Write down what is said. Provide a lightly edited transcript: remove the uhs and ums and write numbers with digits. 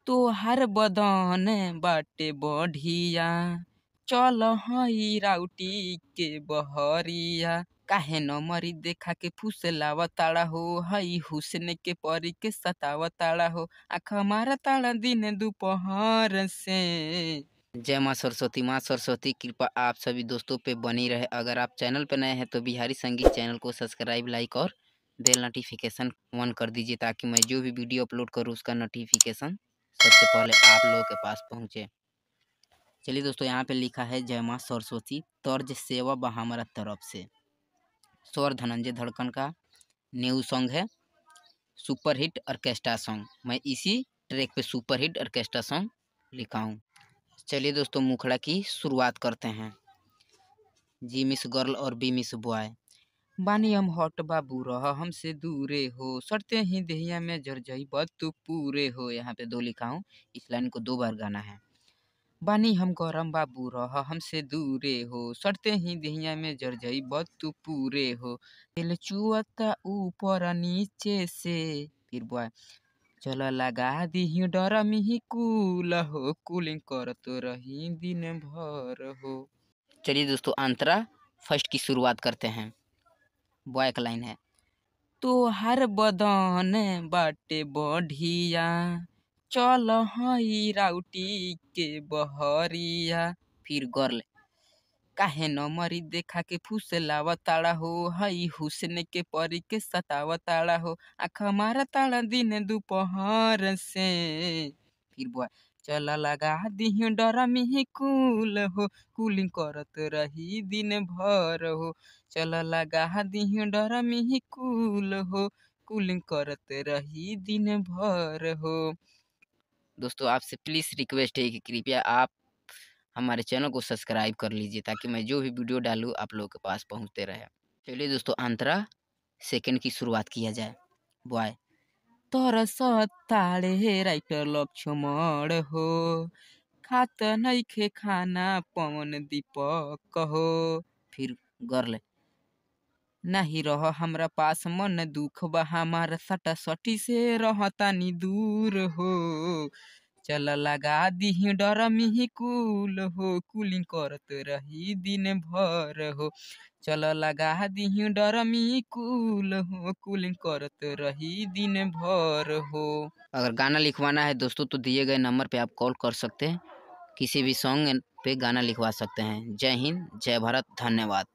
तोहार बदन बाटे बढ़िया, चल हई राउटी के बहरिया। काहे न मरी देखा के फुसलावा ताड़ा हो, हई हुस्न के परी के सतावा ताड़ा हो, आँख मारा ताड़ा दिन दोपहर से। जय माँ सरस्वती। माँ सरस्वती कृपा आप सभी दोस्तों पे बनी रहे। अगर आप चैनल पे नए हैं तो बिहारी संगीत चैनल को सब्सक्राइब, लाइक और बेल नोटिफिकेशन ऑन कर दीजिए, ताकि मैं जो भी वीडियो अपलोड करूँ उसका नोटिफिकेशन सबसे पहले आप लोगों के पास पहुँचे। चलिए दोस्तों, यहाँ पे लिखा है जय माँ सरस्वती, तर्ज सेवा बा हमारा तरफ से। स्वर धनंजय धड़कन का न्यू सॉन्ग है, सुपर हिट ऑर्केस्ट्रा सॉन्ग। मैं इसी ट्रैक पे सुपर हिट ऑर्केस्ट्रा सॉन्ग लिखा हूँ। चलिए दोस्तों, मुखड़ा की शुरुआत करते हैं। जी मिस गर्ल और बी मिस बॉय। बानी हम हॉट बाबू रह हमसे दूरे हो, सड़ते ही देहिया में जर जाई बद तू पूरे हो। यहाँ पे दो लिखा हूँ, इस लाइन को 2 बार गाना है। बानी हम गरम बाबू रह हमसे दूरे हो, सड़ते ही देहिया में जर जाई बद तू पूरे हो। दिल चुअता ऊपर नीचे से। फिर बॉय, चल लगा दी डर मिही कूल हो, कूलिंग करत रही दिन भर हो। चलिए दोस्तों, अंतरा फर्स्ट की शुरुआत करते हैं। बॉय का लाइन है, तोहार बदन बाटे बढ़िया, चल हई राउटी के बहरिया। फिर गर्ल, काहे न मरी देखा के फुसलावा ताड़ा हो, हई हुस्न के परी के सतावा ताड़ा हो, आँख मारा ताड़ा दिन दोपहर से। फिर बॉय, चल लगा दी डर मिही कूल हो, कूलिंग करत रही दिन भर हो। चल लगा दी डर मिही कूल हो, कूलिंग करत रही दिन भर हो। दोस्तों, आपसे प्लीज रिक्वेस्ट है कि कृपया आप हमारे चैनल को सब्सक्राइब कर लीजिए, ताकि मैं जो भी वीडियो डालूँ आप लोगों के पास पहुंचते रहे। चलिए दोस्तों, अंतरा सेकंड की शुरुआत किया जाए। बॉय, तोर सताड़े राइटर लक्ष्मण हो, खात नइखे खाना पवन दीपक हो। फिर गर्ल, नहीं रह हमरा पास मन दुख बा हमार, सटा सटी से रहतानी दूर हो। चल लगा दी डर मिही कूल हो, कूलिंग करत रही दिन भर हो। चल लगा दी डर मिही कूल हो, कूलिंग करत रही दिन भर हो। अगर गाना लिखवाना है दोस्तों तो दिए गए नंबर पे आप कॉल कर सकते हैं, किसी भी सॉन्ग पे गाना लिखवा सकते हैं। जय हिंद, जय भारत, धन्यवाद।